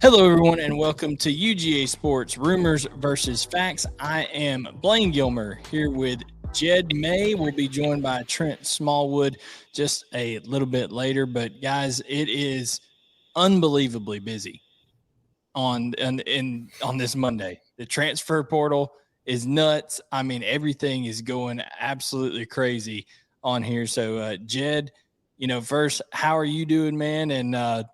Hello, everyone, and welcome to UGA Sports Rumors versus Facts. I am Blaine Gilmer here with Jed May. We'll be joined by Trent Smallwood just a little bit later. But guys, it is unbelievably busy on this Monday. The transfer portal is nuts. I mean, everything is going absolutely crazy on here. So, Jed, first, how are you doing, man? And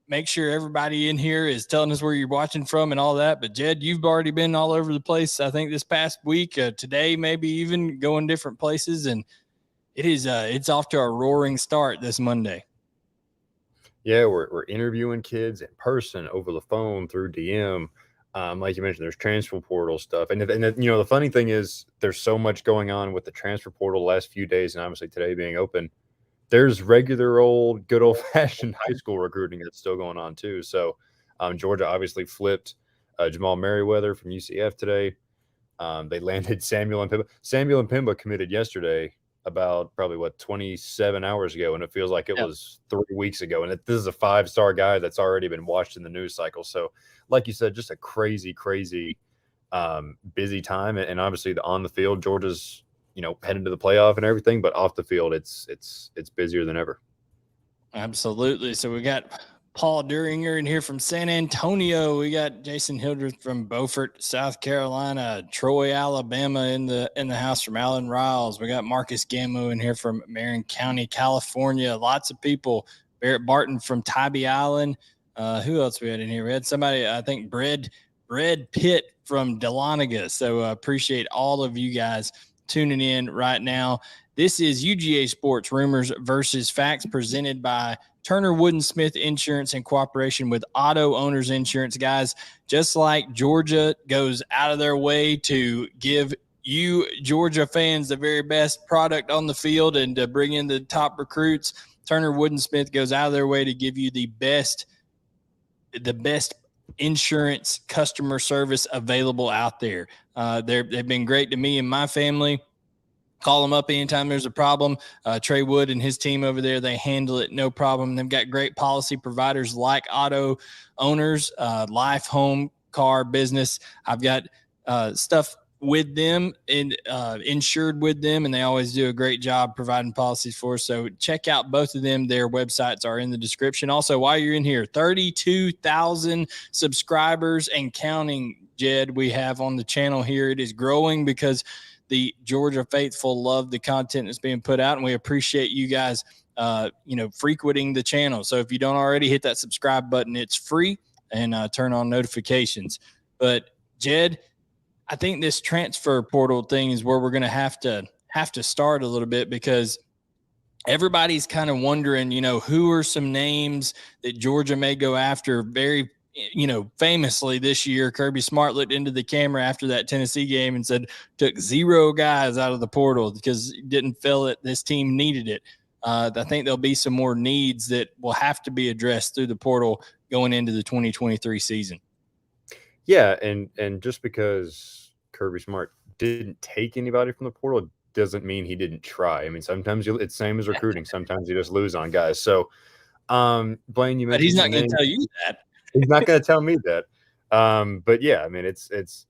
make sure everybody in here is telling us where you're watching from and all that. But Jed, you've already been all over the place. I think this past week, today, maybe even going different places. And it's off to a roaring start this Monday. Yeah, we're interviewing kids in person, over the phone, through DM. Like you mentioned, there's transfer portal stuff. And the funny thing is there's so much going on with the transfer portal the last few days, and obviously today being open. There's regular old, good old-fashioned high school recruiting that's still going on too. So, Georgia obviously flipped Jamal Meriwether from UCF today. They landed Samuel Mpimba. Samuel Mpimba committed yesterday, about probably 27 hours ago, and it feels like it was 3 weeks ago. And this is a 5-star guy that's already been watched in the news cycle. So, like you said, just a crazy busy time. And obviously, on the field, Georgia's heading to the playoff and everything, but off the field, it's busier than ever. Absolutely. So we got Paul Duringer in here from San Antonio. We got Jason Hildreth from Beaufort, South Carolina. Troy, Alabama in the house from Allen Riles. We got Marcus Gammo in here from Marin County, California. Lots of people. Barrett Barton from Tybee Island. Who else we had in here? We had somebody, I think, Brad Pitt from Dahlonega. So appreciate all of you guys tuning in right now. This is UGA Sports Rumors versus Facts, presented by Turner Wooden Smith Insurance in cooperation with Auto Owners Insurance. Guys, just like Georgia goes out of their way to give you Georgia fans the very best product on the field and to bring in the top recruits, Turner Wooden Smith goes out of their way to give you the best insurance customer service available out there. They've been great to me and my family. Call them up anytime there's a problem. Trey Wood and his team over there, they handle it no problem. They've got great policy providers like Auto Owners, Life, Home, Car, Business. I've got stuff with them and insured with them, and they always do a great job providing policies for us. So check out both of them. Their websites are in the description. Also, while you're in here, 32,000 subscribers and counting, Jed, we have on the channel here. It is growing because the Georgia faithful love the content that's being put out, and we appreciate you guys, frequenting the channel. So if you don't already, hit that subscribe button. It's free, and turn on notifications. But Jed, I think this transfer portal thing is where we're going to have to start a little bit, because everybody's kind of wondering, who are some names that Georgia may go after. Very famously this year, Kirby Smart looked into the camera after that Tennessee game and said, took 0 guys out of the portal because he didn't feel it. This team needed it. I think there'll be some more needs that will have to be addressed through the portal going into the 2023 season. Yeah, and just because Kirby Smart didn't take anybody from the portal doesn't mean he didn't try. I mean, sometimes it's same as recruiting. Sometimes you just lose on guys. So, Blaine, you mentioned, but he's not going to tell you that. He's not going to tell me that. But yeah, I mean, it's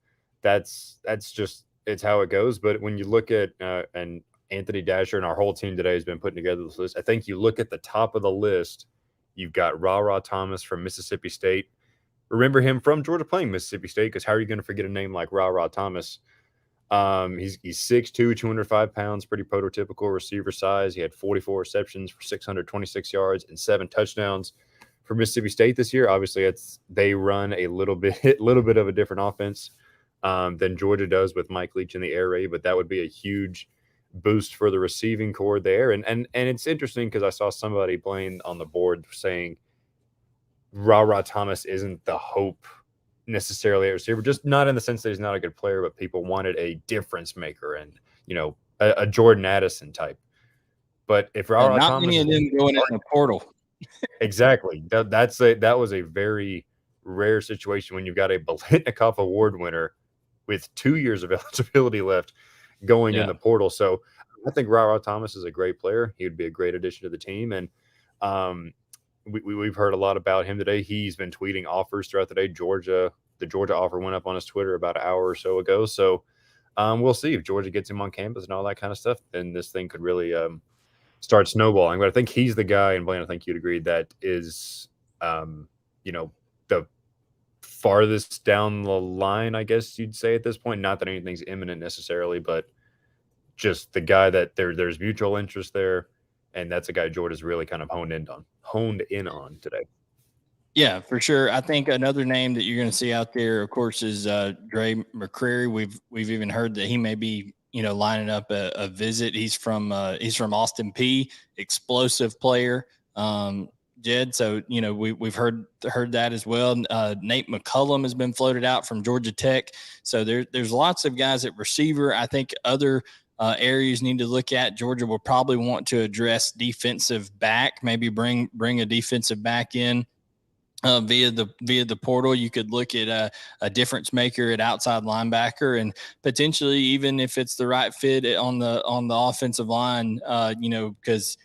how it goes. But when you look at and Anthony Dasher and our whole team today has been putting together this list, I think you look at the top of the list, you've got Ra Thomas from Mississippi State. Remember him from Georgia playing Mississippi State, because how are you going to forget a name like Ra Thomas? He's 6'2", 205 pounds, pretty prototypical receiver size. He had 44 receptions for 626 yards and 7 touchdowns. For Mississippi State this year, obviously they run a little bit of a different offense than Georgia does with Mike Leach in the air raid, but that would be a huge boost for the receiving core there. And it's interesting because I saw somebody playing on the board saying Ra Thomas isn't the hope necessarily at receiver, just not in the sense that he's not a good player, but people wanted a difference maker and a Jordan Addison type. But if Ra not Thomas, many of them going in the portal. Exactly. That was a very rare situation when you've got a Biletnikoff Award winner with 2 years of eligibility left going in the portal. So I think Ra Thomas is a great player. He would be a great addition to the team. And we've heard a lot about him today. He's been tweeting offers throughout the day. The Georgia offer went up on his Twitter about an hour or so ago. So we'll see if Georgia gets him on campus and all that kind of stuff. Then this thing could really start snowballing. But I think he's the guy, and Blaine, I think you'd agree, that is, the farthest down the line, I guess you'd say at this point. Not that anything's imminent necessarily, but just the guy that there's mutual interest there. And that's a guy Georgia's really kind of honed in on today. Yeah, for sure. I think another name that you're going to see out there, of course, is Dre McCreary. We've even heard that he may be, lining up a visit. He's from Austin P, explosive player, Jed. So we've heard that as well. Nate McCullum has been floated out from Georgia Tech. So there's lots of guys at receiver. I think other areas need to look at. Georgia will probably want to address defensive back. Maybe bring a defensive back in. Via the portal. You could look at a difference maker at outside linebacker, and potentially, even if it's the right fit on the offensive line, because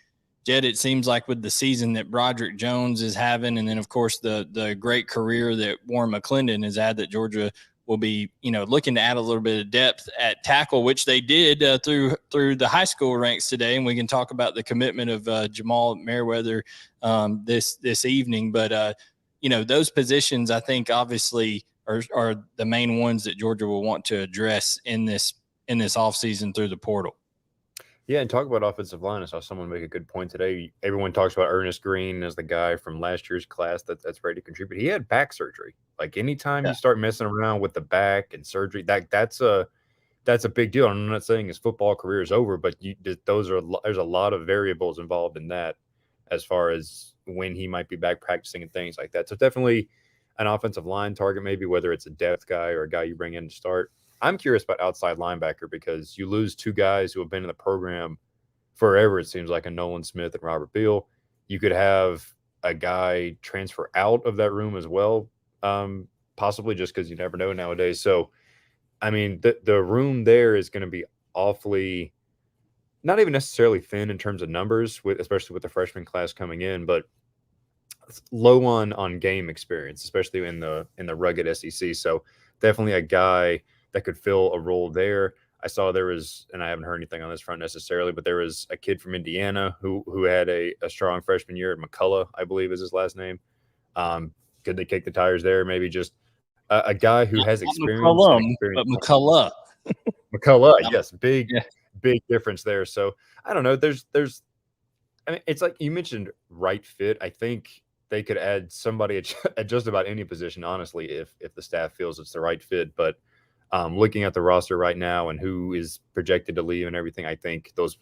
Jed, it seems like with the season that Broderick Jones is having, and then of course the great career that Warren McClendon has had, that Georgia will be looking to add a little bit of depth at tackle, which they did through the high school ranks today, and we can talk about the commitment of Jamal Meriwether this evening, but. Those positions, I think, obviously are the main ones that Georgia will want to address in this offseason through the portal. Yeah, and talk about offensive line. I saw someone make a good point today. Everyone talks about Ernest Green as the guy from last year's class that's ready to contribute. He had back surgery. Like, anytime you start messing around with the back and surgery, that's a big deal. I'm not saying his football career is over, but there's a lot of variables involved in that, as far as when he might be back practicing and things like that. So definitely an offensive line target, maybe, whether it's a depth guy or a guy you bring in to start. I'm curious about outside linebacker, because you lose two guys who have been in the program forever, it seems like, a Nolan Smith and Robert Beal. You could have a guy transfer out of that room as well, possibly, just because you never know nowadays. So, I mean, the room there is going to be awfully – not even necessarily thin in terms of numbers, especially with the freshman class coming in, but low on game experience, especially in the rugged SEC. So definitely a guy that could fill a role there. I saw there was, and I haven't heard anything on this front necessarily, but there was a kid from Indiana who had a strong freshman year at McCullough, I believe is his last name. Could they kick the tires there? Maybe just a guy who has experience. But McCullough. McCullough, yes, big difference there. So I don't know. There's I mean, it's like you mentioned, right fit. I think they could add somebody at just about any position, honestly, if the staff feels it's the right fit. But looking at the roster right now and who is projected to leave and everything, I think those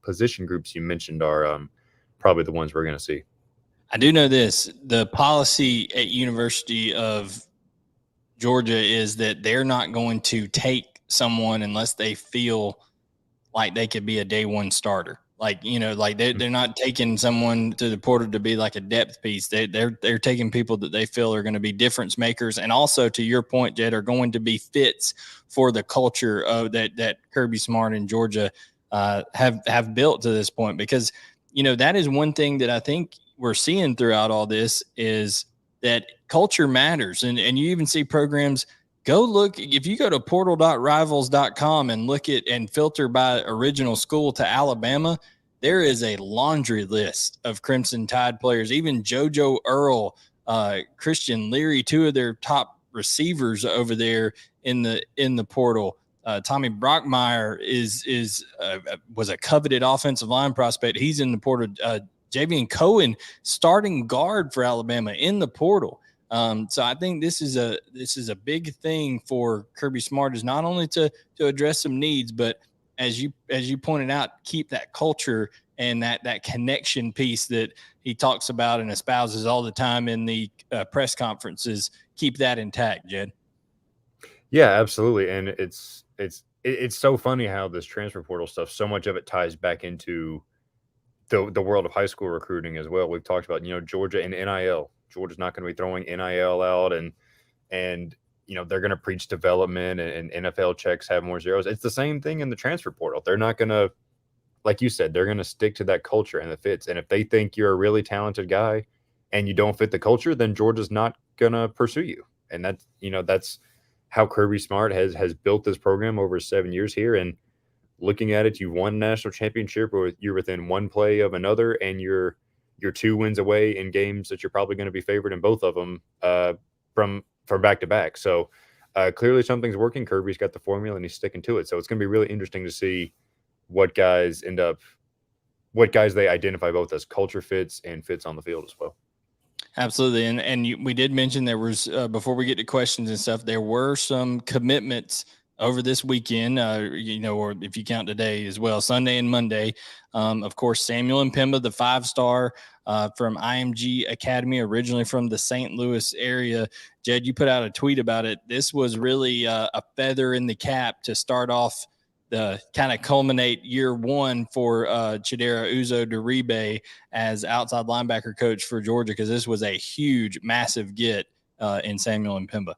position groups you mentioned are probably the ones we're going to see. I do know this. The policy at University of Georgia is that they're not going to take someone unless they feel like they could be a day one starter. Like, they're not taking someone to the portal to be like a depth piece. They're taking people that they feel are going to be difference makers. And also, to your point, Jed, are going to be fits for the culture of that Kirby Smart and Georgia have built to this point. Because, that is one thing that I think we're seeing throughout all this, is that culture matters. And you even see programs go look. If you go to portal.rivals.com and look at and filter by original school to Alabama, there is a laundry list of Crimson Tide players. Even JoJo Earl, Christian Leary, two of their top receivers over there in the portal. Tommy Brockmeyer was a coveted offensive line prospect. He's in the portal. Javian Cohen, starting guard for Alabama, in the portal. So I think this is a big thing for Kirby Smart, is not only to address some needs, but as you pointed out, keep that culture and that connection piece that he talks about and espouses all the time in the press conferences. Keep that intact, Jed. Yeah, absolutely. And it's so funny how this transfer portal stuff, so much of it ties back into the world of high school recruiting as well. We've talked about, Georgia and NIL. Georgia's not going to be throwing NIL out, and they're going to preach development, and NFL checks have more zeros. It's the same thing in the transfer portal. They're not going to, like you said, they're going to stick to that culture and the fits. And if they think you're a really talented guy and you don't fit the culture, then Georgia's not gonna pursue you. And that's how Kirby Smart has built this program over 7 years here. And looking at it, you won a national championship, or you're within one play of another, and you're 2 wins away in games that you're probably going to be favored in both of them from back to back. So clearly something's working. Kirby's got the formula and he's sticking to it. So it's going to be really interesting to see what guys they identify both as culture fits and fits on the field as well. Absolutely. And we did mention there was, before we get to questions and stuff, there were some commitments over this weekend, or if you count today as well, Sunday and Monday. Of course, Samuel Mpemba, the 5-star from IMG Academy, originally from the St. Louis area. Jed, you put out a tweet about it. This was really a feather in the cap to start off the kind of culminate year one for Chidera Uzo-Diribe as outside linebacker coach for Georgia, because this was a huge, massive get in Samuel Mpemba.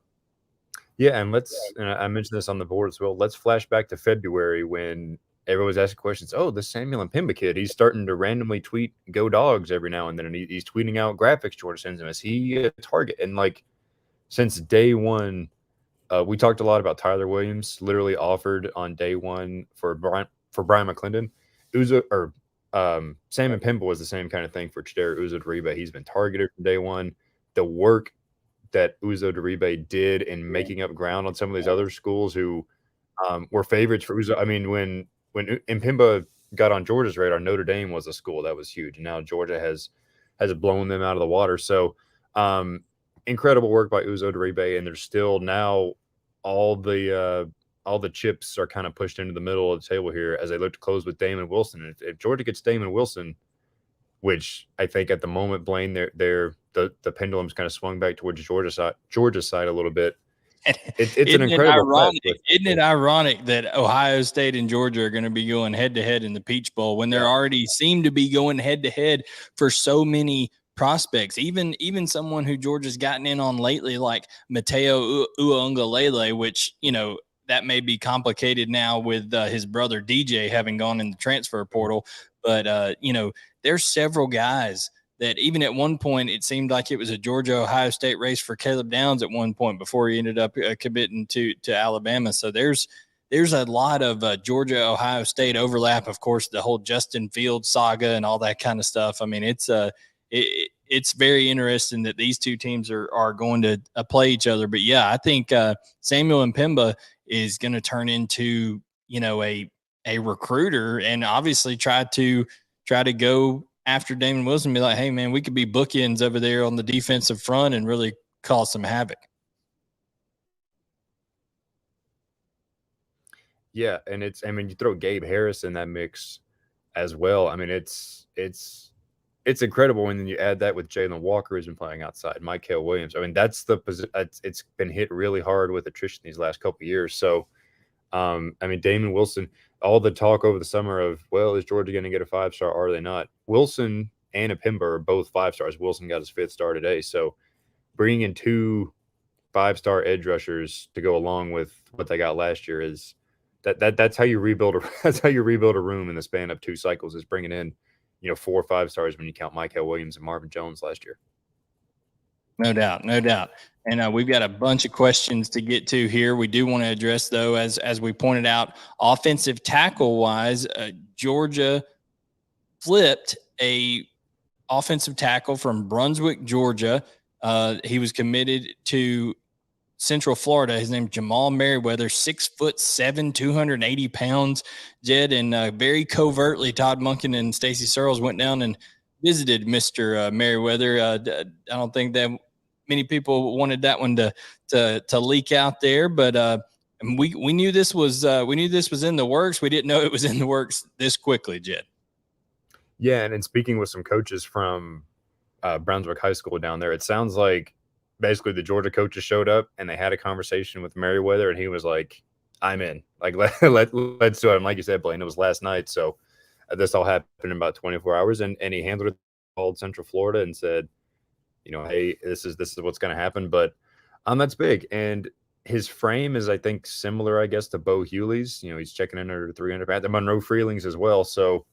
Yeah, and I mentioned this on the board as well. Let's flash back to February when everyone was asking questions. Oh, this Samuel Mpemba kid, he's starting to randomly tweet "Go Dogs" every now and then, and he's tweeting out graphics Georgia sends him. Is he a target? And since day one, we talked a lot about Tyler Williams, literally offered on day one for Brian McClendon. Sam Mpemba was the same kind of thing for Chidera Uzo-Diribe. He's been targeted from day one. The work that Uzo-Diribe did in making up ground on some of these other schools who were favorites for Uzo. I mean, when Mpemba got on Georgia's radar, Notre Dame was a school that was huge. And now Georgia has blown them out of the water. So incredible work by Uzo-Diribe, and there's still now all the chips are kind of pushed into the middle of the table here as they look to close with Damon Wilson. If Georgia gets Damon Wilson, which I think at the moment, Blaine, the pendulum's kind of swung back towards Georgia's side a little bit. It's an incredible. Isn't it ironic that Ohio State and Georgia are going to be going head to head in the Peach Bowl when they're already seem to be going head to head for so many prospects? Even someone who Georgia's gotten in on lately, like Mateo Uiagalelei, which that may be complicated now with his brother DJ having gone in the transfer portal, but there's several guys that even at one point, it seemed like it was a Georgia-Ohio State race for Caleb Downs at one point before he ended up committing to Alabama. So there's a lot of Georgia-Ohio State overlap. Of course, the whole Justin Fields saga and all that kind of stuff. I mean, it's very interesting that these two teams are going to play each other. But yeah, I think Samuel Mpemba is going to turn into a recruiter and obviously try to go after Damon Wilson and be like, hey, man, we could be bookends over there on the defensive front and really cause some havoc. Yeah, and you throw Gabe Harris in that mix as well. I mean, it's incredible when you add that with Jalen Walker, who's been playing outside, Mykel Williams. I mean, that's it's been hit really hard with attrition these last couple of years. So, Damon Wilson, all the talk over the summer of, well, is Georgia going to get a 5-star? Are they not? Wilson and Mpemba are both 5-stars. Wilson got his 5th star today. So bringing in 2 5-star edge rushers to go along with what they got last year is that's how you rebuild a room in the span of 2 cycles, is bringing in 4 5-stars when you count Mykel Williams and Marvin Jones last year. No doubt. And we've got a bunch of questions to get to here. We do want to address, though, as we pointed out, offensive tackle-wise, Georgia flipped a offensive tackle from Brunswick, Georgia. He was committed to Central Florida. His name's Jamal Meriwether, 6'7", 280 pounds, Jed, and very covertly, Todd Monken and Stacey Searles went down and visited Mr. Meriwether. I don't think that many people wanted that one to leak out there, but we knew this was in the works. We didn't know it was in the works this quickly, Jed. Yeah, and speaking with some coaches from Brunswick High School down there, it sounds like basically the Georgia coaches showed up and they had a conversation with Meriwether, and he was like, I'm in. Like, let's do it. And like you said, Blaine, it was last night. So this all happened in about 24 hours. And he handled it, called Central Florida and said, hey, this is what's going to happen. But that's big. And his frame is, I think, similar, I guess, to Bo Hewley's. He's checking in under 300 pounds. The Monroe Freelings as well. So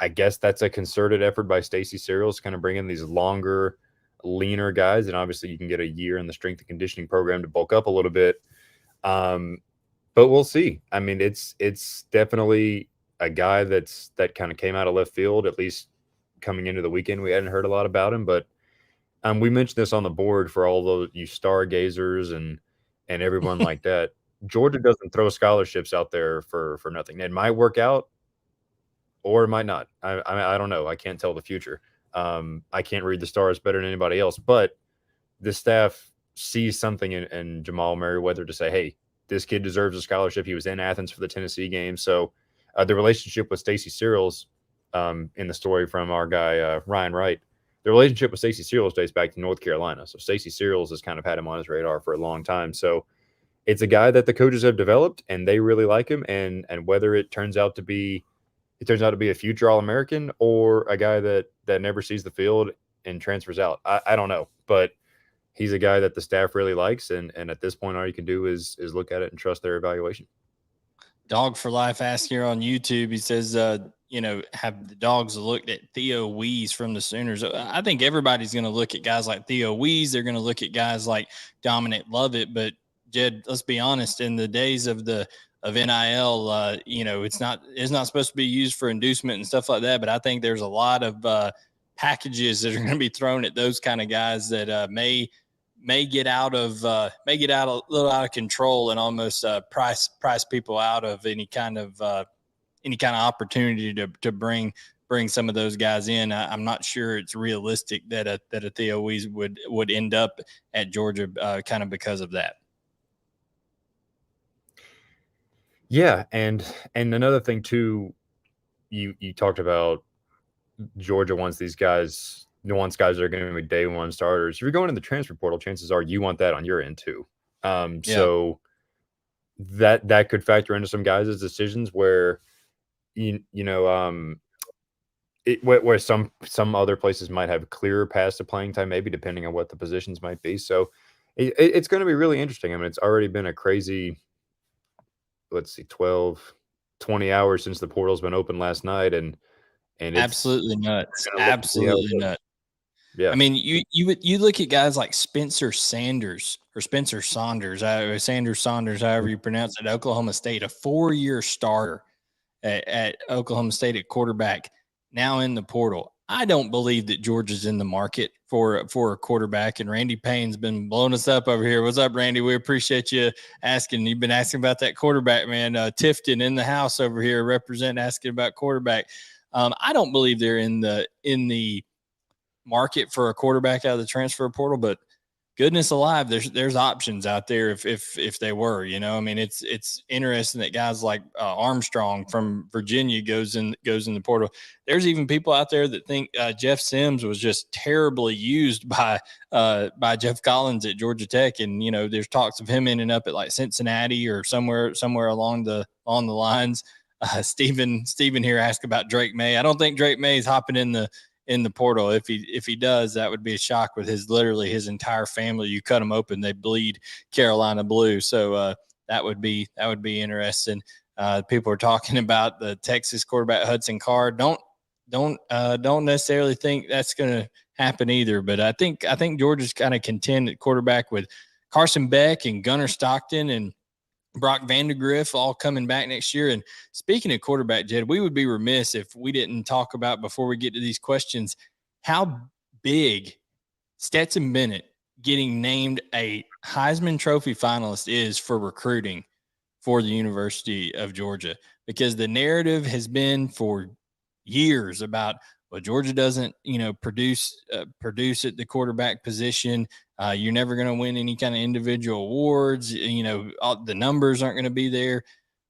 I guess that's a concerted effort by Stacy Searles to kind of bring in these longer, leaner guys. And obviously you can get a year in the strength and conditioning program to bulk up a little bit. But we'll see. I mean, it's definitely a guy that kind of came out of left field, at least coming into the weekend. We hadn't heard a lot about him, but we mentioned this on the board for all those you stargazers and everyone like that. Georgia doesn't throw scholarships out there for nothing. It might work out, or it might not. I don't know. I can't tell the future. I can't read the stars better than anybody else, but the staff sees something in Jamal Meriwether to say, hey, this kid deserves a scholarship. He was in Athens for the Tennessee game. So the relationship with Stacy Searles, in the story from our guy Ryan Wright, the relationship with Stacy Searles dates back to North Carolina. So Stacy Searles has kind of had him on his radar for a long time. So it's a guy that the coaches have developed and they really like him. And whether it turns out to be a future All-American or a guy that never sees the field and transfers out, I don't know. But he's a guy that the staff really likes. And at this point, all you can do is look at it and trust their evaluation. Dog for Life asks here on YouTube. He says, have the Dogs looked at Theo Wees from the Sooners? I think everybody's going to look at guys like Theo Wees. They're going to look at guys like Dominic Lovett. But Jed, let's be honest. In the days of NIL, it's not supposed to be used for inducement and stuff like that. But I think there's a lot of packages that are going to be thrown at those kind of guys that may get out a little out of control and almost price people out of any kind of opportunity to bring some of those guys in. I'm not sure it's realistic that a Theo Wees would end up at Georgia kind of because of that. Yeah, and another thing too, you talked about Georgia wants guys that are going to be day one starters. If you're going in the transfer portal, chances are you want that on your end too. So that could factor into some guys' decisions where where some other places might have clearer paths to playing time, maybe depending on what the positions might be. So it's going to be really interesting. I mean, it's already been a crazy, 20 hours since the portal's been open last night, and it's absolutely nuts. Absolutely nuts. Yeah. I mean, you look at guys like Spencer Saunders, however you pronounce it, Oklahoma State, a 4-year starter at Oklahoma State at quarterback, now in the portal. I don't believe that Georgia's in the market for a quarterback, and Randy Payne's been blowing us up over here. What's up, Randy? We appreciate you asking. You've been asking about that quarterback, man. Tifton in the house over here, asking about quarterback. I don't believe they're in the market for a quarterback out of the transfer portal, but goodness alive, there's options out there if they were, I mean, it's interesting that guys like Armstrong from Virginia goes in the portal. There's even people out there that think Jeff Sims was just terribly used by Jeff Collins at Georgia Tech, and there's talks of him ending up at like Cincinnati or somewhere along the lines. Stephen here asked about Drake May. I don't think Drake May is hopping in the portal. If he does, that would be a shock with his entire family. You cut them open, they bleed Carolina blue. So that would be interesting. People are talking about the Texas quarterback Hudson Card. Don't necessarily think that's going to happen either. But I think Georgia's kind of content at quarterback with Carson Beck and Gunnar Stockton and Brock Vandegrift all coming back next year. And speaking of quarterback, Jed, we would be remiss if we didn't talk about, before we get to these questions, how big Stetson Bennett getting named a Heisman Trophy finalist is for recruiting for the University of Georgia. Because the narrative has been for years about, well, Georgia doesn't, produce at the quarterback position. You're never going to win any kind of individual awards. The numbers aren't going to be there.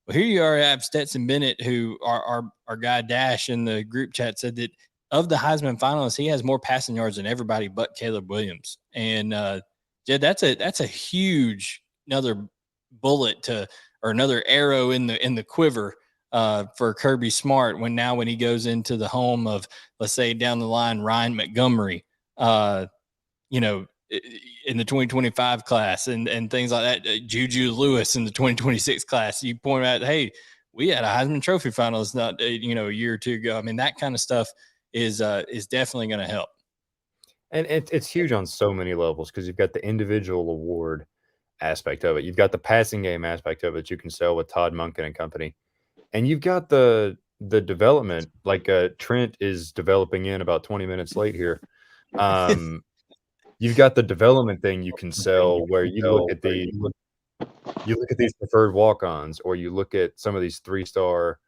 Well, here you are, have Stetson Bennett, who our guy Dash in the group chat said that of the Heisman finalists, he has more passing yards than everybody but Caleb Williams. And Jed, that's a huge another bullet or another arrow in the quiver for Kirby Smart when he goes into the home of, let's say down the line, Ryan Montgomery, in the 2025 class and things like that, Juju Lewis in the 2026 class. You point out, hey, we had a Heisman Trophy finalist not a year or two ago. I mean, that kind of stuff is definitely going to help. And it's huge on so many levels because you've got the individual award aspect of it. You've got the passing game aspect of it you can sell with Todd Monken and company. And you've got the development, like Trent is developing in about 20 minutes late here. You've got the development thing you can sell where you look at these preferred walk-ons, or you look at some of these 3-star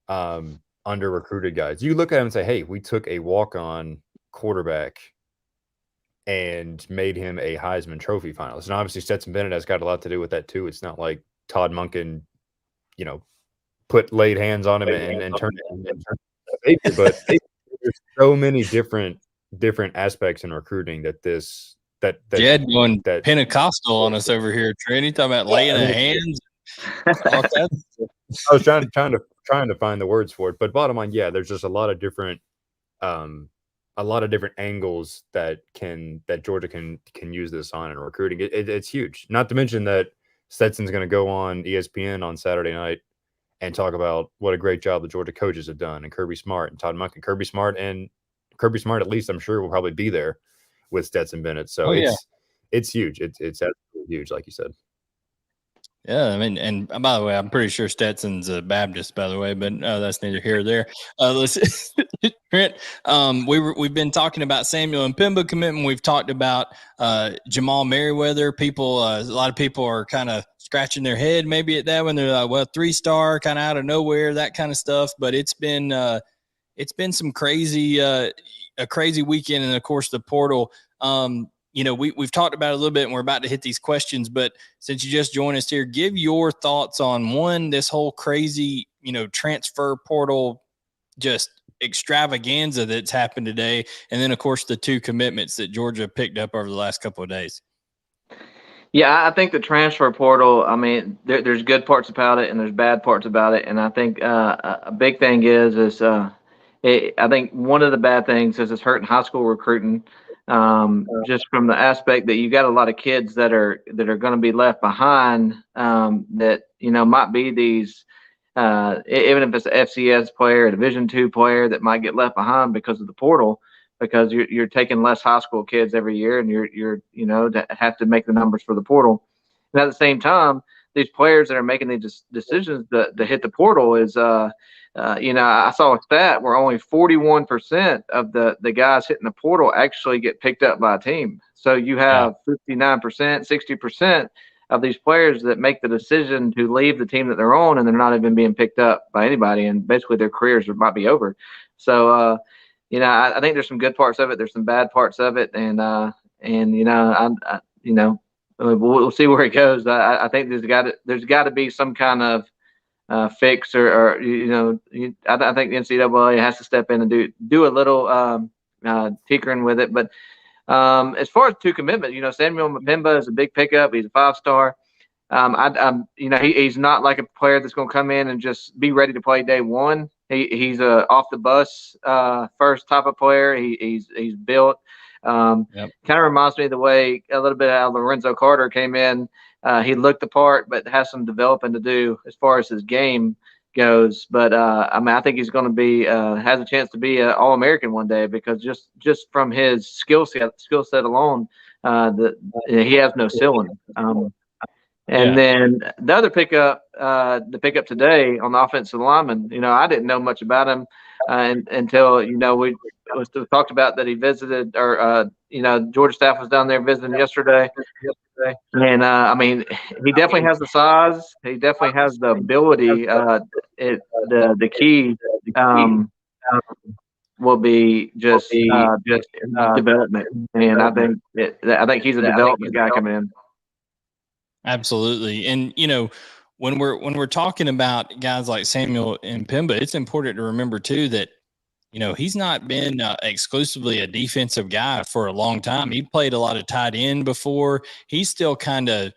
under recruited guys. You look at them and say, hey, we took a walk-on quarterback and made him a Heisman Trophy finalist. And obviously Stetson Bennett has got a lot to do with that too. It's not like Todd Monken, laid hands on him and turned it. But there's so many different aspects in recruiting that Jed going Pentecostal on us over here, Trent. You talking about laying of hands? I was trying to find the words for it, but bottom line, yeah, there's just a lot of different angles that Georgia can use this on in recruiting. It's huge. Not to mention that Stetson's going to go on ESPN on Saturday night and talk about what a great job the Georgia coaches have done, and Kirby Smart and Todd Monken. Kirby Smart, at least I'm sure, will probably be there with Stetson Bennett. So it's huge. It's absolutely huge, like you said. Yeah, I mean, and by the way, I'm pretty sure Stetson's a Baptist, by the way, but that's neither here or there. Listen, Trent, we've been talking about Samuel Mpemba commitment. We've talked about Jamal Meriwether. A lot of people are kind of scratching their head maybe at that when they're like, well, 3-star, kind of out of nowhere, that kind of stuff. But it's been some crazy, a crazy weekend, and of course the portal. We've talked about it a little bit, and we're about to hit these questions, but since you just joined us here, give your thoughts on this whole crazy, transfer portal, just extravaganza that's happened today. And then of course the 2 commitments that Georgia picked up over the last couple of days. Yeah, I think the transfer portal, I mean, there's good parts about it and there's bad parts about it. And I think a big thing is I think one of the bad things is it's hurting high school recruiting. Just from the aspect that you got a lot of kids that are going to be left behind, that might be these, even if it's an FCS player, a Division II player that might get left behind because of the portal, because you're taking less high school kids every year, and you're to have to make the numbers for the portal. And at the same time, these players that are making these decisions to hit the portal is I saw a stat where only 41% of the guys hitting the portal actually get picked up by a team. So you have 59%, 60% of these players that make the decision to leave the team that they're on, and they're not even being picked up by anybody, and basically their careers might be over. So, I think there's some good parts of it. There's some bad parts of it, and we'll see where it goes. I think there's got to be some kind of fix, or I think the NCAA has to step in and do a little tinkering with it. But as far as 2 commitments, Samuel Mpemba is a big pickup. He's a 5-star. He's not like a player that's going to come in and just be ready to play day one. He's a off the bus first type of player. He's built. Kind of reminds me of the way a little bit how Lorenzo Carter came in. He looked the part, but has some developing to do as far as his game goes. But I think he's going to be has a chance to be an All-American one day, because just from his skill set alone, he has no ceiling. Then the other pickup, today on the offensive lineman, I didn't know much about him until we talked about that he visited, or Georgia staff was down there visiting yesterday. And he definitely has the size. He definitely has the ability. The key will be just development, and I think he's a development guy coming in. Absolutely. And, when we're talking about guys like Samuel Mpemba, it's important to remember too that, he's not been exclusively a defensive guy for a long time. He played a lot of tight end before. He's still kind of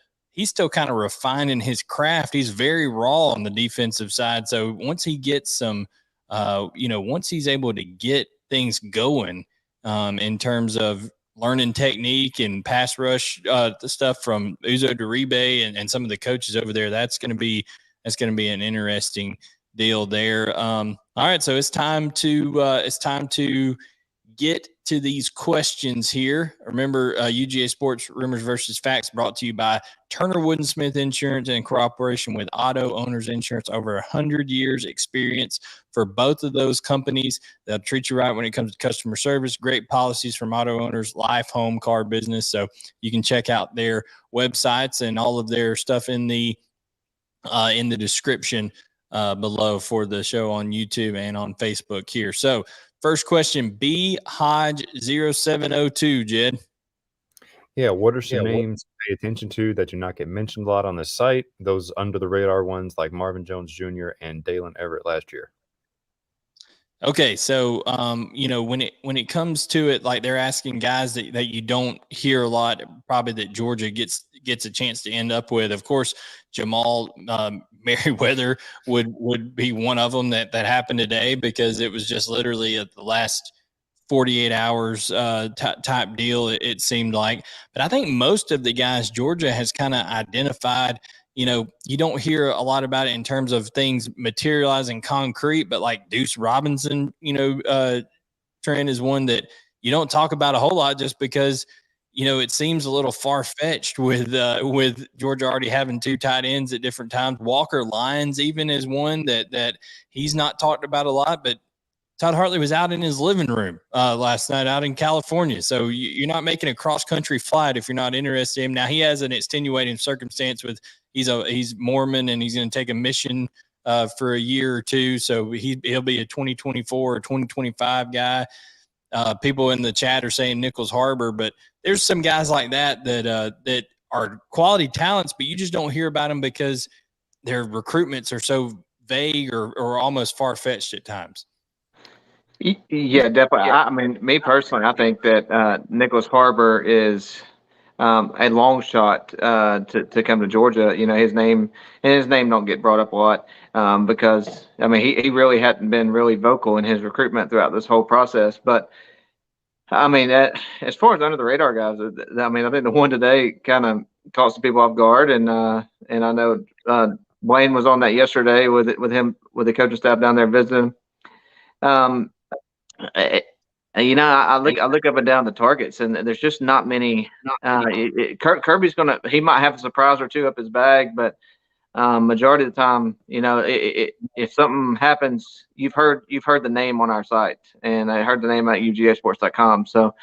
refining his craft. He's very raw on the defensive side. So once he gets once he's able to get things going in terms of learning technique and pass rush the stuff from Uzo-Diribe and some of the coaches over there, that's going to be that's going to be an interesting deal there. All right, so it's time to get to these questions here. Remember, UGA Sports Rumors versus Facts brought to you by Turner Wood & Smith Insurance in cooperation with Auto Owners Insurance. Over 100 years experience for both of those companies. They'll treat you right when it comes to customer service. Great policies from auto owners, life, home, car, business. So you can check out their websites and all of their stuff in the description below for the show on YouTube and on Facebook here. So first question, B Hodge 0702, Jed. Yeah, what are some names to pay attention to that do not get mentioned a lot on the site? Those under the radar ones like Marvin Jones Jr. and Dalen Everett last year. Okay, so when it comes to it, like they're asking guys that you don't hear a lot, probably that Georgia gets a chance to end up with. Of course, Jamal Meriwether would be one of them that happened today, because it was just literally at the last 48 hours type deal, it seemed like. But I think most of the guys Georgia has kind of identified. You don't hear a lot about it in terms of things materializing concrete, but like Deuce Robinson, Trent, is one that you don't talk about a whole lot, just because, it seems a little far-fetched with Georgia already having two tight ends at different times. Walker Lyons even is one that he's not talked about a lot, but Todd Hartley was out in his living room last night out in California. So you're not making a cross-country flight if you're not interested in him. Now, he has an extenuating circumstance with he's Mormon, and he's going to take a mission for a year or two. So he'll be a 2024 or 2025 guy. People in the chat are saying Nichols Harbor, but there's some guys like that are quality talents, but you just don't hear about them because their recruitments are so vague or almost far-fetched at times. Yeah, definitely. I mean, me personally, I think that Nicholas Harbor is a long shot to come to Georgia. His name don't get brought up a lot because I mean he really hadn't been really vocal in his recruitment throughout this whole process. But I mean, as far as under the radar guys, I mean, I think the one today kind of caught some people off guard, and I know Blaine was on that yesterday with the coaching staff down there visiting. I look up and down the targets, and there's just not many. Kirby's he might have a surprise or two up his bag, but majority of the time, if something happens, you've heard the name on our site, and I heard the name at UGAsports.com. So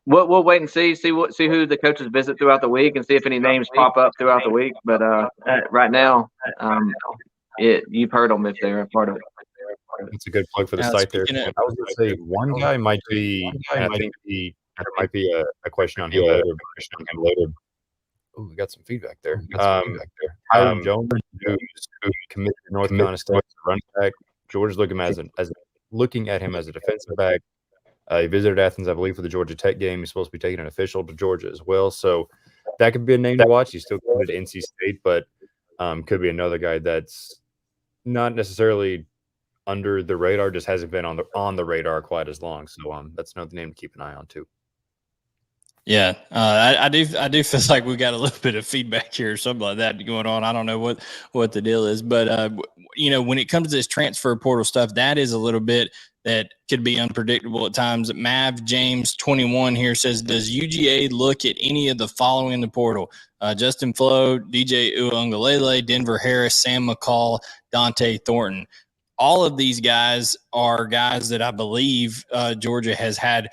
we'll wait and see who the coaches visit throughout the week, and see if any names pop up throughout the week. But right now, you've heard them if they're a part of it. It's a good plug for the site there. I was going to say one guy might be, I think there might be a question on him later. Oh, we got some feedback there. Hiram Jones, who committed to North Carolina State as a running back. Georgia's looking at him as a defensive back. He visited Athens, I believe, for the Georgia Tech game. He's supposed to be taking an official to Georgia as well. So that could be a name to watch. He's still committed to NC State, but could be another guy that's not necessarily under the radar, just hasn't been on the radar quite as long. So that's another name to keep an eye on too. Yeah, I do feel like we got a little bit of feedback here or something like that going on. I don't know what the deal is, but when it comes to this transfer portal stuff, that is a little bit that could be unpredictable at times. Mav James 21 here says, does UGA look at any of the following in the portal? Justin Flo, DJ Uiagalelei, Denver Harris, Sam McCall, Dante Thornton. All of these guys are guys that I believe Georgia has had,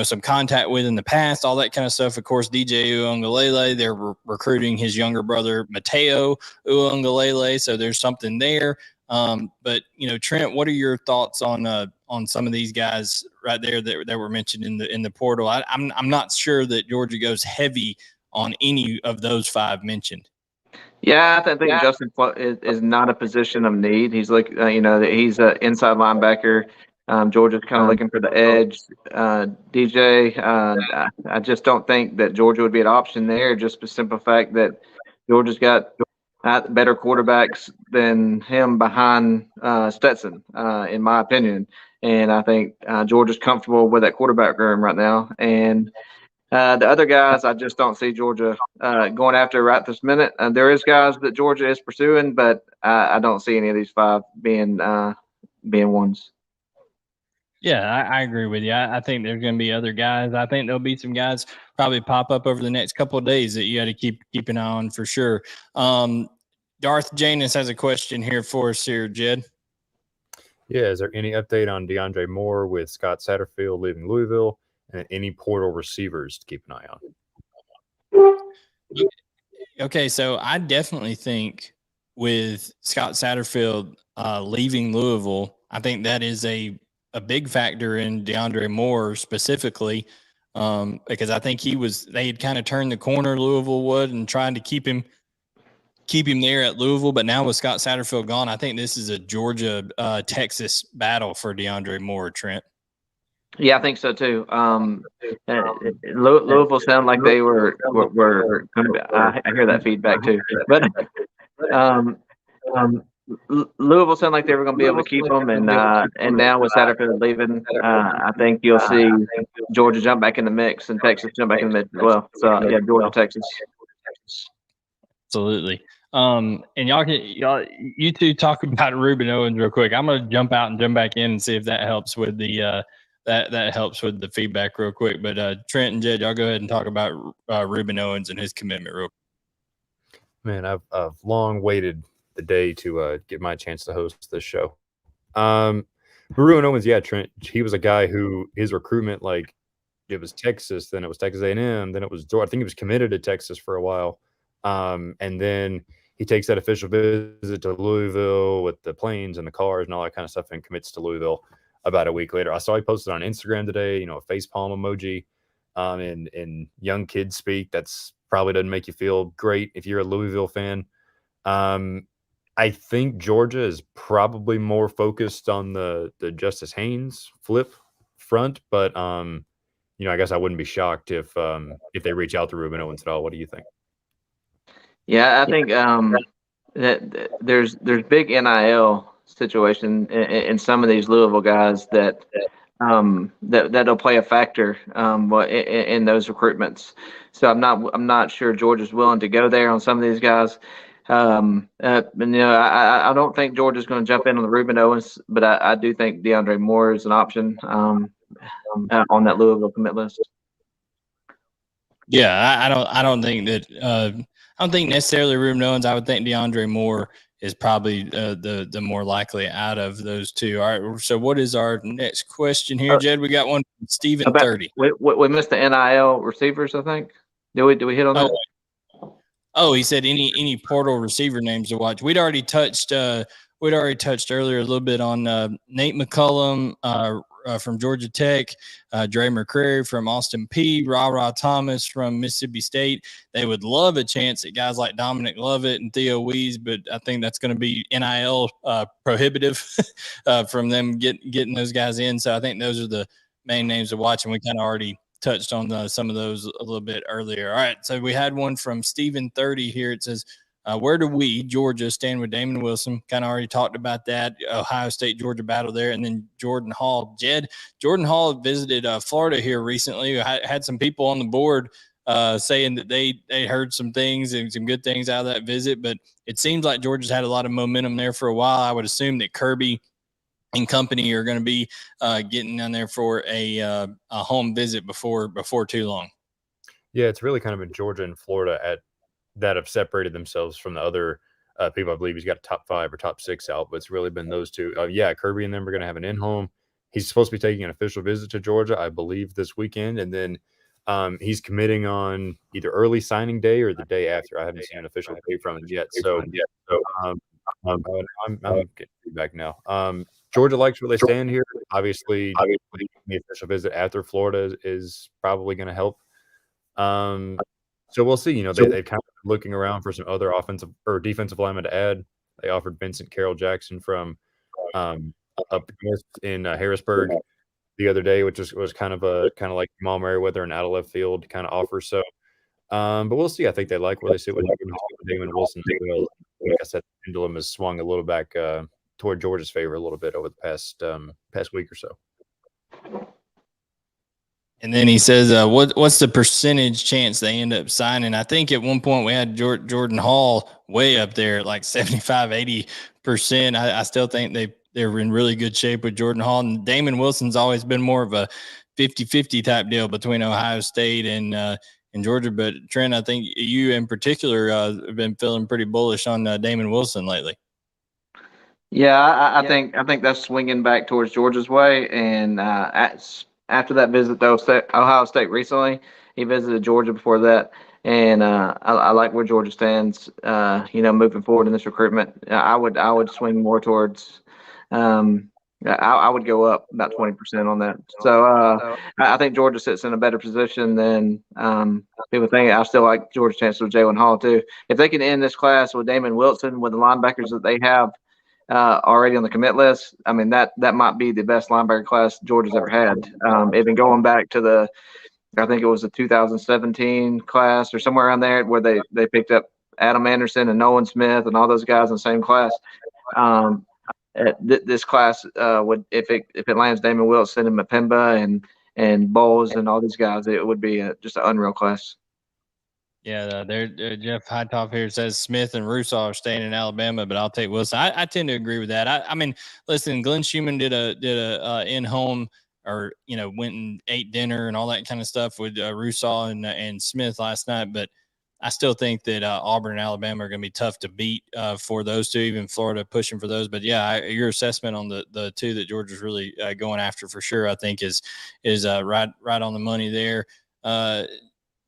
some contact with in the past, all that kind of stuff. Of course, DJ Uiagalelei, they're recruiting his younger brother, Mateo Uiagalelei. So there's something there. But Trent, what are your thoughts on some of these guys right there that were mentioned in the portal? I'm not sure that Georgia goes heavy on any of those five mentioned. Yeah, I think Justin is not a position of need. He's he's an inside linebacker. Georgia's kind of looking for the edge. DJ, I just don't think that Georgia would be an option there, just for the simple fact that Georgia's got better quarterbacks than him behind Stetson, in my opinion. And I think Georgia's comfortable with that quarterback room right now. And The other guys, I just don't see Georgia going after right this minute. There is guys that Georgia is pursuing, but I don't see any of these 5 being ones. Yeah, I agree with you. I think there's going to be other guys. I think there'll be some guys probably pop up over the next couple of days that you got to keep an eye on for sure. Darth Janus has a question here for us here, Jed. Yeah, is there any update on DeAndre Moore with Scott Satterfield leaving Louisville, and any portal receivers to keep an eye on? Okay, so I definitely think with Scott Satterfield leaving Louisville, I think that is a big factor in DeAndre Moore specifically, because I think they had kind of turned the corner, Louisville would, and trying to keep him there at Louisville. But now with Scott Satterfield gone, I think this is a Georgia Texas battle for DeAndre Moore. Trent. Yeah, I think so too. Louisville sound like they were I hear that feedback too, but Louisville sound like they were going to be able to keep them, and now with Satterfield leaving, I think you'll see Georgia jump back in the mix and Texas jump back in the mix as well. So yeah, Georgia, Texas. Absolutely. And you two talk about Ruben Owens real quick. I'm going to jump out and jump back in and see if that helps with the that helps with the feedback real quick. But Trent and Jed, y'all go ahead and talk about Ruben Owens and his commitment real quick. Man, I've long waited the day to get my chance to host this show. Ruben Owens, yeah, Trent, he was a guy who his recruitment, like, it was Texas, then it was Texas A&M, then it was Georgia. I think he was committed to Texas for a while. And then he takes that official visit to Louisville with the planes and the cars and all that kind of stuff and commits to Louisville about a week later. I saw he posted on Instagram today, a facepalm emoji, in young kids speak. That's probably doesn't make you feel great if you're a Louisville fan. I think Georgia is probably more focused on the Justice Haynes flip front, but I guess I wouldn't be shocked if they reach out to Ruben Owens at all. What do you think? Yeah, I think that there's big NIL situation in some of these Louisville guys that'll play a factor in those recruitments. So I'm not sure Georgia's willing to go there on some of these guys. I don't think Georgia's going to jump in on the Ruben Owens, but I do think DeAndre Moore is an option on that Louisville commit list. Yeah, I don't think that I don't think necessarily Ruben Owens. I would think DeAndre Moore is probably the more likely out of those two. All right, so what is our next question here, Jed? We got one from Steven 30. We missed the NIL receivers, I think. Did we hit on that? Oh, he said any portal receiver names to watch. We'd already touched earlier a little bit on Nate McCullum from Georgia Tech, Dre McCrary from Austin Peay, Ra Thomas from Mississippi State. They would love a chance at guys like Dominic Lovett and Theo Wees, but I think that's going to be NIL prohibitive from them getting those guys in. So I think those are the main names to watch, and we kind of already touched on some of those a little bit earlier. All right, so we had one from Steven 30 here. It says, where do we, Georgia, stand with Damon Wilson? Kind of already talked about that Ohio State-Georgia battle there. And then Jordan Hall. Jordan Hall visited Florida here recently. Had some people on the board saying that they heard some things and some good things out of that visit. But it seems like Georgia's had a lot of momentum there for a while. I would assume that Kirby and company are going to be getting down there for a home visit before too long. Yeah, it's really kind of been Georgia and Florida that have separated themselves from the other people. I believe he's got top 5 or top 6 out, but it's really been those two. Kirby and them are going to have an in-home. He's supposed to be taking an official visit to Georgia, I believe, this weekend, and then he's committing on either early signing day or the day after. I haven't seen an official date from him yet, so I'm getting feedback now. Georgia likes where they stand here. Obviously, the official visit after Florida is probably going to help. So we'll see. They've kind of been looking around for some other offensive or defensive linemen to add. They offered Vincent Carroll Jackson from up north in Harrisburg the other day, which was kind of like Jamal Meriwether and out of left field kind of offer. So, but we'll see. I think they like where they sit with Damon Wilson. Like I said, the pendulum has swung a little back toward Georgia's favor a little bit over the past week or so. And then he says, what's the percentage chance they end up signing? I think at one point we had Jordan Hall way up there at like 75, 80%. I still think they're in really good shape with Jordan Hall. And Damon Wilson's always been more of a 50-50 type deal between Ohio State and Georgia. But Trent, I think you in particular have been feeling pretty bullish on Damon Wilson lately. Yeah, I think that's swinging back towards Georgia's way. And after that visit to Ohio State recently, he visited Georgia before that, and I like where Georgia stands. Moving forward in this recruitment, I would swing more towards. I would go up about 20% on that. So I think Georgia sits in a better position than people think. I still like Georgia's chances with Jalen Hall too. If they can end this class with Damon Wilson, with the linebackers that they have already on the commit list, I mean that might be the best linebacker class Georgia's ever had. Even going back to I think it was the 2017 class or somewhere around there where they picked up Adam Anderson and Nolan Smith and all those guys in the same class. This class would, if it lands Damon Wilson and Mapimba and Bowles and all these guys, it would be just an unreal class. Yeah, Jeff Hightoff here says Smith and Russo are staying in Alabama, but I'll take Wilson. I tend to agree with that. I mean, listen, Glenn Schumann did a in-home or went and ate dinner and all that kind of stuff with Russo and Smith last night, but I still think that Auburn and Alabama are going to be tough to beat for those two, even Florida pushing for those. But yeah, your assessment on the two that Georgia's really going after for sure, I think is right on the money there.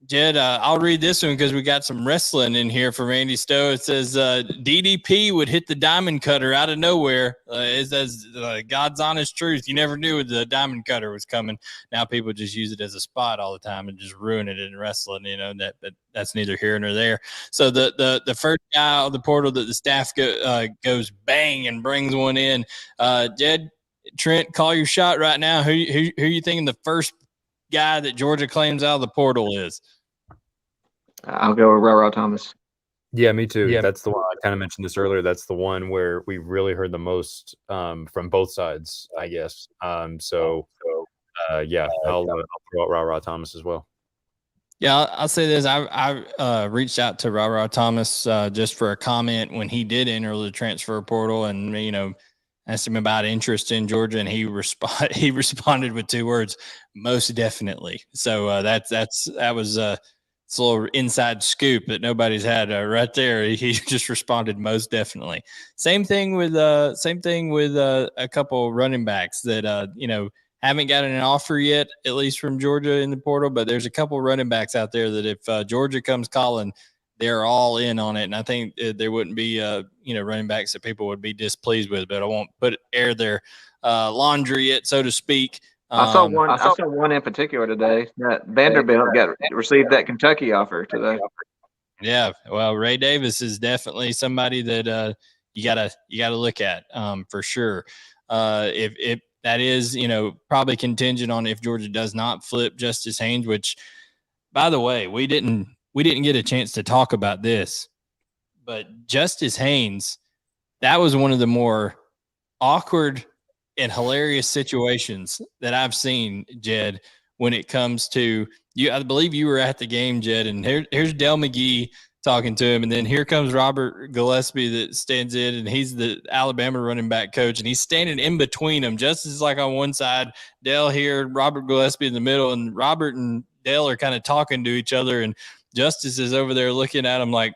Jed, I'll read this one because we got some wrestling in here from Randy Stowe. It says DDP would hit the diamond cutter out of nowhere. It says God's honest truth. You never knew the diamond cutter was coming. Now people just use it as a spot all the time and just ruin it in wrestling. But that's neither here nor there. So the first guy on the portal that the staff goes bang and brings one in. Jed, Trent, call your shot right now. Who you thinking the first guy that Georgia claims out of the portal is? I'll go with Ra Thomas. Yeah, me too. Yeah. That's the one. I kind of mentioned this earlier. That's the one where we really heard the most from both sides, I guess. I'll throw out Ra Thomas as well. Yeah, I'll say this. I reached out to Ra Thomas just for a comment when he did enter the transfer portal, and asked him about interest in Georgia, and he responded with 2 words: most definitely. So that was it's a little inside scoop that nobody's had right there. He just responded most definitely. Same thing with a couple running backs that haven't gotten an offer yet, at least from Georgia in the portal. But there's a couple running backs out there that if Georgia comes calling, they're all in on it. And I think there wouldn't be running backs that people would be displeased with. But I won't air their laundry yet, so to speak. I saw one in particular today that Vanderbilt received that Kentucky offer today. Yeah, well, Ray Davis is definitely somebody that you gotta look at for sure. If that is probably contingent on if Georgia does not flip Justice Haynes, which, by the way, we didn't get a chance to talk about this, but Justice Haynes, that was one of the more awkward and hilarious situations that I've seen, Jed, when it comes to you. I believe you were at the game, Jed, and here's Dell McGee talking to him, and then here comes Robert Gillespie that stands in, and he's the Alabama running back coach, and he's standing in between them. Justice is like on one side, Dell here, Robert Gillespie in the middle, and Robert and Dell are kind of talking to each other, and Justice is over there looking at him like,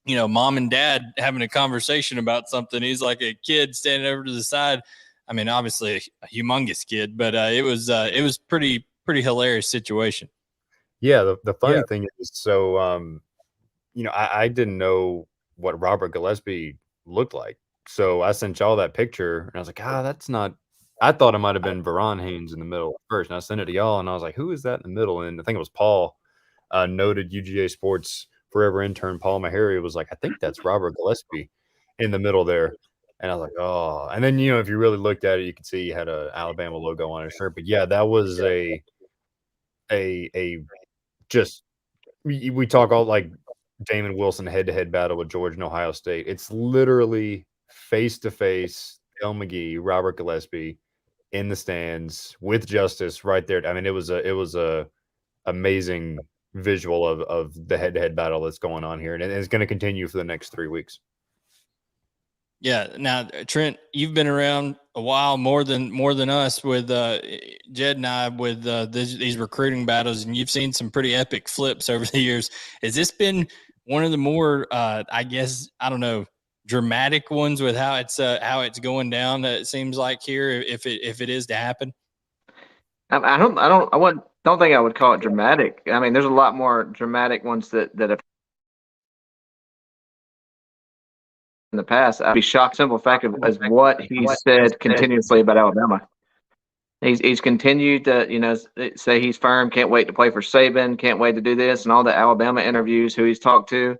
mom and dad having a conversation about something. He's like a kid standing over to the side. I mean, obviously a humongous kid, but it was pretty hilarious situation. Yeah, the funny thing is, so I didn't know what Robert Gillespie looked like, so I sent y'all that picture, and I was like, that's not. I thought it might have been Veron Haynes in the middle at first, and I sent it to y'all, and I was like, who is that in the middle? And I think it was Paul, noted UGASports Forever intern Paul Mahary was like, I think that's Robert Gillespie in the middle there. And I was like, oh. And then, if you really looked at it, you could see he had a Alabama logo on his shirt. But yeah, that was we talk all like Damon Wilson head-to-head battle with Georgia and Ohio State. It's literally face-to-face Dell McGee, Robert Gillespie, in the stands with Justice right there. I mean, it was a amazing visual of the head-to-head battle that's going on here, and it's going to continue for the next 3 weeks. Yeah. Now, Trent, you've been around a while, more than us with Jed and I with these recruiting battles, and you've seen some pretty epic flips over the years. Has this been one of the more, I guess, I don't know, dramatic ones with how it's going down? It seems like here, if it is to happen. Don't think I would call it dramatic. I mean, there's a lot more dramatic ones that have in the past. I'd be shocked. Simple fact of as what he said continuously about Alabama. He's continued to say he's firm, can't wait to play for Saban, can't wait to do this, and all the Alabama interviews who he's talked to.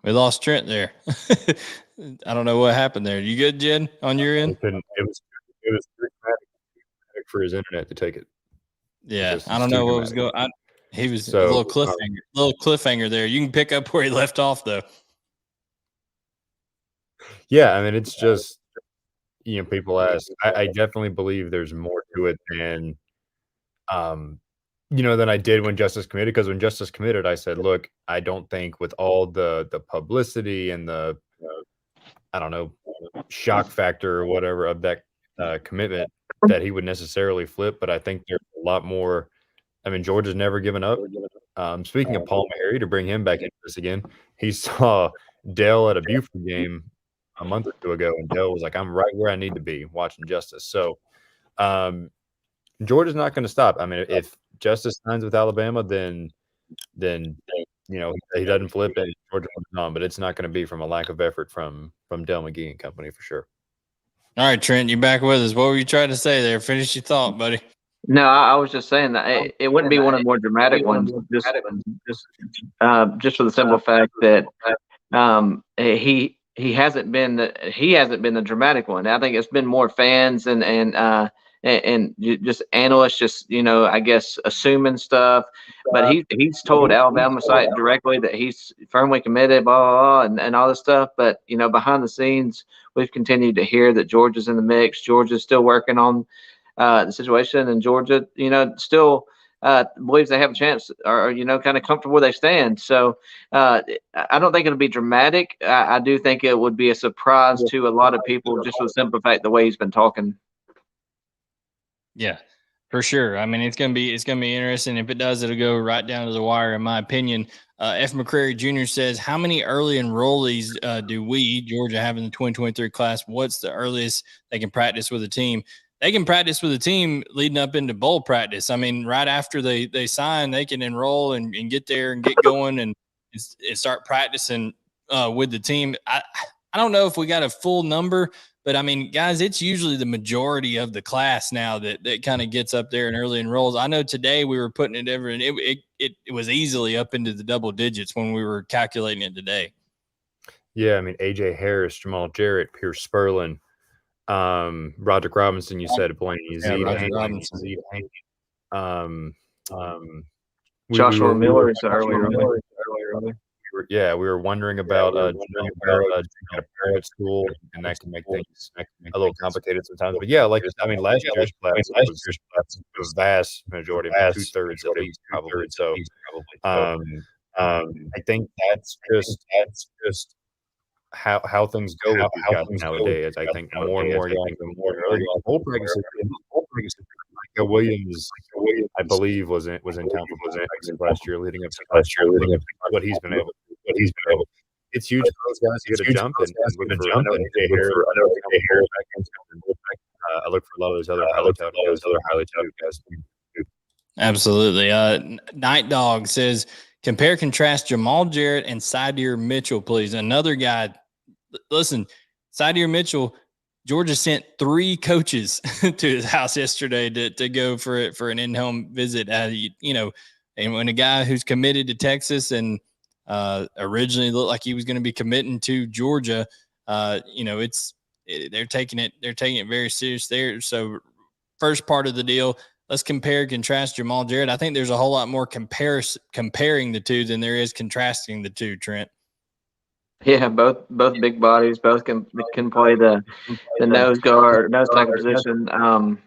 We lost Trent there. I don't know what happened there. You good, Jed, on your end? It was dramatic for his internet to take it. Yeah, I don't know what was going on. He was a little cliffhanger there. You can pick up where he left off, though. Yeah, I mean, it's just, people ask. I definitely believe there's more to it than than I did when Justice committed. Because when Justice committed, I said, look, I don't think with all the publicity and the I don't know, shock factor or whatever of that commitment that he would necessarily flip. But I think there's a lot more. I mean, Georgia's never given up. Speaking of Paul Mahary, to bring him back into this again, he saw Dell at a Buford game a month or two ago, and Dell was like, I'm right where I need to be watching Justice. So Georgia's not going to stop. I mean, if Justice signs with Alabama, then he doesn't flip and Georgia moves on, but it's not going to be from a lack of effort from Dell McGee and company for sure. All right, Trent, you're back with us. What were you trying to say there? Finish your thought, buddy. No, I was just saying that it wouldn't be one of the more dramatic ones, just for the simple fact that he hasn't been the dramatic one. I think it's been more fans and just analysts, just I guess assuming stuff. But he's told Alabama site directly that he's firmly committed, blah blah, blah and all this stuff. But behind the scenes, we've continued to hear that Georgia's in the mix. Georgia's still working on the situation, and Georgia, still believes they have a chance, or kind of comfortable where they stand. So I don't think it'll be dramatic. I do think it would be a surprise to a lot of people, just for the simple fact the way he's been talking. Yeah, for sure. I mean, it's gonna be interesting. If it does, it'll go right down to the wire, in my opinion. F. McCrary Jr. says, how many early enrollees do we, Georgia, have in the 2023 class? What's the earliest they can practice with a team? They can practice with a team leading up into bowl practice. I mean, right after they sign, they can enroll and get there and get going and start practicing with the team. I don't know if we got a full number, but I mean, guys, it's usually the majority of the class now that kind of gets up there and early enrolls. I know today we were putting it over, and it was easily up into the double digits when we were calculating it today. Yeah, I mean, AJ Harris, Jamal Jarrett, Pierce Spurlin, Roderick Robinson, you said Blaney, Joshua Miller is earlier. We were wondering about at private school, and that can make things a little complicated sometimes. But yeah, last year's class was the vast majority, 2/3 at least, probably. So, I think that's just how things go with these guys nowadays. I think more and more whole practice. Michael Williams, I believe, was in town for last year, leading up to what he's been able. It's huge for those guys to get a jump and look for. I look for a lot of those other highly touted guys. Absolutely. Night Dog says, compare, contrast Jamal Jarrett and Sydir Mitchell, please. Another guy. Listen, Sydir Mitchell, Georgia sent 3 coaches to his house yesterday to go for an in-home visit. And when a guy who's committed to Texas and originally looked like he was going to be committing to Georgia, they're taking it very serious there. So first part of the deal, let's compare, contrast Jamal Jarrett. I think there's a whole lot more comparing the two than there is contrasting the two, Trent. Yeah, both big bodies, both can play the nose guard, nose tackle position. I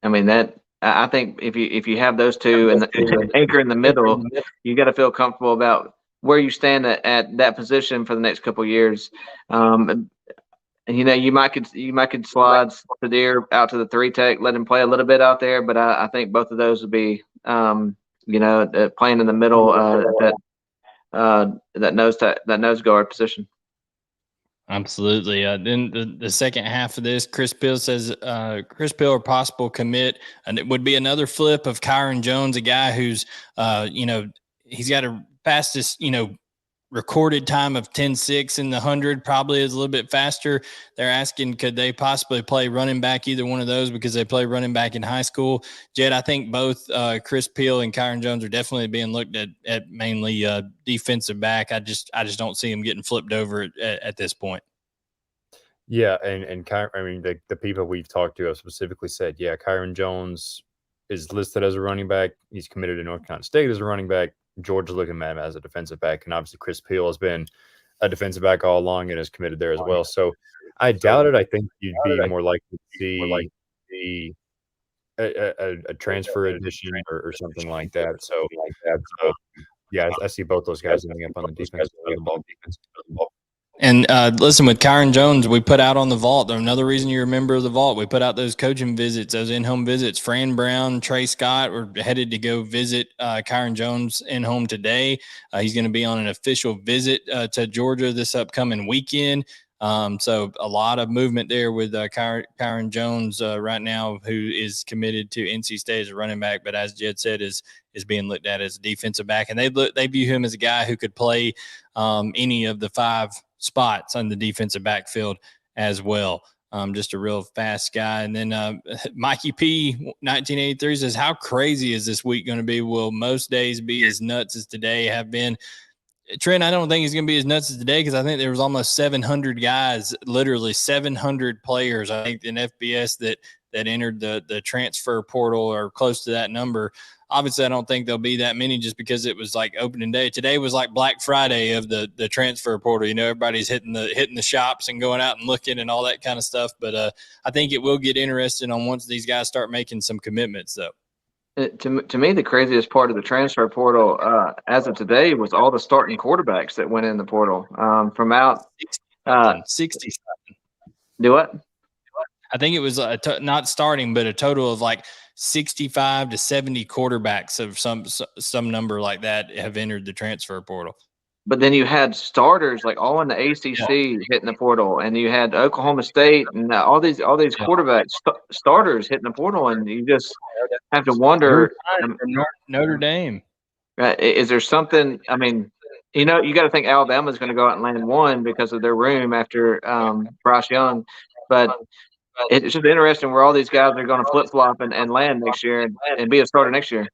mean that. I think if you have those two and the anchor in the middle, you got to feel comfortable about where you stand at that position for the next couple of years. And you might could slide Sadir out to the 3 tech, let him play a little bit out there, but I think both of those would be playing in the middle that nose guard position. Absolutely. Then the second half of this, Chris Pill says Chris Pill or possible commit, and it would be another flip of Kyron Jones, a guy who's he's got a fastest recorded time of 10.6 in the 100, probably is a little bit faster. They're asking, could they possibly play running back, either one of those, because they play running back in high school. Jed, I think both Chris Peel and Kyron Jones are definitely being looked at mainly defensive back. I just don't see them getting flipped over at this point. Yeah, and I mean, the people we've talked to have specifically said, yeah, Kyron Jones is listed as a running back. He's committed to North Carolina State as a running back. Georgia's looking at him as a defensive back, and obviously Chris Peel has been a defensive back all along and is committed there as well. So I doubt it. I think you'd be more likely to see a transfer addition or something like that. So yeah, I see both those guys ending up on the defensive side of the ball. And listen, with Kyron Jones, we put out on the vault. Another reason you're a member of the vault, we put out those coaching visits, those in-home visits. Fran Brown, Trey Scott were headed to go visit Kyron Jones in-home today. He's going to be on an official visit to Georgia this upcoming weekend. So a lot of movement there with Kyron Jones right now, who is committed to NC State as a running back, but as Jed said, is being looked at as a defensive back, and they view him as a guy who could play any of the 5 spots on the defensive backfield as well. Just a real fast guy. And then Mikey P 1983 says, how crazy is this week going to be? Will most days be as nuts as today have been? Trent, I don't think it's going to be as nuts as today, because I think there was almost 700 guys, literally 700 players, I think, in FBS that entered the transfer portal or close to that number. Obviously, I don't think there'll be that many just because it was like opening day. Today was like Black Friday of the transfer portal. Everybody's hitting the shops and going out and looking and all that kind of stuff. But I think it will get interesting on once these guys start making some commitments, though. To me, the craziest part of the transfer portal as of today was all the starting quarterbacks that went in the portal from out 60. Do what? I think it was not starting, but a total of like 65 to 70 quarterbacks of some number like that have entered the transfer portal. But then you had starters like all in the ACC hitting the portal, and you had Oklahoma State and all these quarterbacks starters hitting the portal, and you just have to wonder. Notre Dame. Is there something? I mean, you got to think Alabama's going to go out and land one because of their room after Bryce Young, but it's just interesting where all these guys are going to flip flop and land next year and be a starter next year.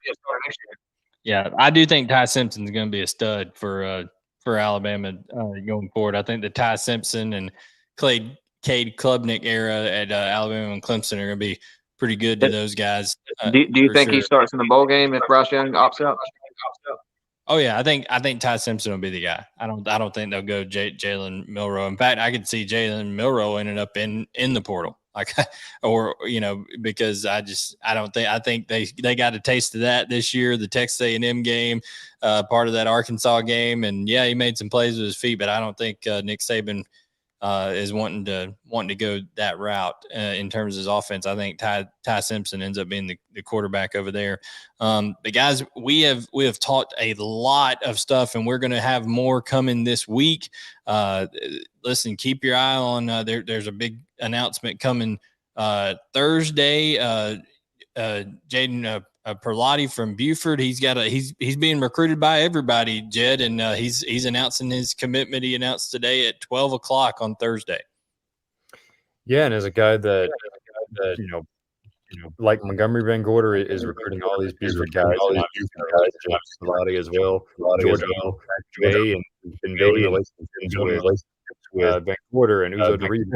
Yeah, I do think Ty Simpson's going to be a stud for Alabama going forward. I think the Ty Simpson and Cade Klubnik era at Alabama and Clemson are going to be pretty good to those guys. Do you think he starts in the bowl game if Bryce Young opts out? Oh yeah, I think Ty Simpson will be the guy. I don't think they'll go Jalen Milroe. In fact, I could see Jalen Milroe ending up in the portal, because I think they got a taste of that this year. The Texas A&M game, part of that Arkansas game, and yeah, he made some plays with his feet, but I don't think Nick Saban is wanting to go that route in terms of his offense. I think Ty Simpson ends up being the quarterback over there. But guys, we have talked a lot of stuff, and we're going to have more coming this week. Listen, keep your eye on there's a big announcement coming Thursday. Jaden Perlotti from Buford. He's being recruited by everybody, Jed, and he's announcing his commitment. He announced today at 12:00 on Thursday. Yeah, and as a guy that like Montgomery Van Gorder is recruiting all these Buford guys, Perlotti as well, Georgia May, and been building relationships with Van Gorder and uzo-diribe.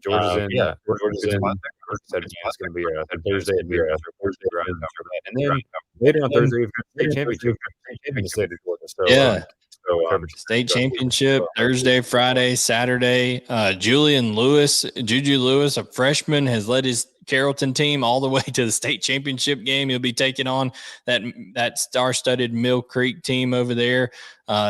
Georgia's in. Yeah, Georgia's in. Said it's going to be a Thursday. And then later on Thursday, we've got the state championship in the state of Georgia. So, Yeah. coverage State championship Thursday, Friday, Saturday. Juju Lewis, a freshman, has led his Carrollton team all the way to the state championship game. He'll be taking on that star-studded Mill Creek team over there.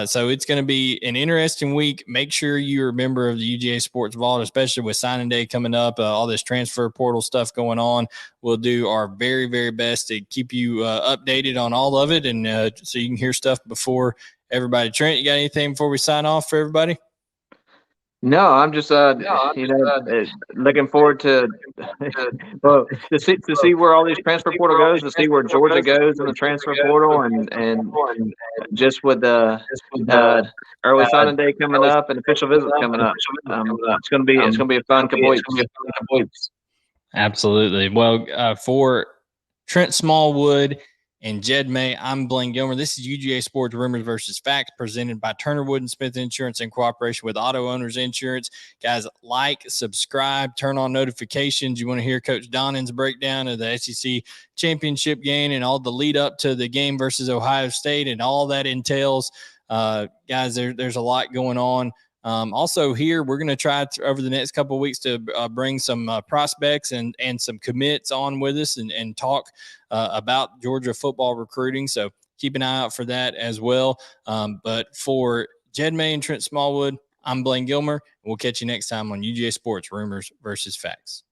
So it's going to be an interesting week. Make sure you're a member of the UGA Sports Vault, especially with signing day coming up, all this transfer portal stuff going on. We'll do our very, very best to keep you updated on all of it, and so you can hear stuff before everybody. Trent, you got anything before we sign off for everybody? No, I'm just looking forward to well to see where all these transfer portal goes, to see where Georgia goes in the transfer portal, and just with the early signing day coming up and official visits coming up, it's gonna be a fun couple weeks. Absolutely. Well, for Trent Smallwood and Jed May, I'm Blaine Gilmer. This is UGA Sports Rumors versus Facts, presented by Turner Wood and Smith Insurance in cooperation with Auto Owners Insurance. Guys, like, subscribe, turn on notifications. You want to hear Coach Donnin's breakdown of the SEC championship game and all the lead up to the game versus Ohio State and all that entails. Guys, there's a lot going on. Also here, we're going to try over the next couple of weeks to bring some prospects and some commits on with us and talk about Georgia football recruiting. So keep an eye out for that as well. But for Jed May and Trent Smallwood, I'm Blaine Gilmer. We'll catch you next time on UGA Sports Rumors versus Facts.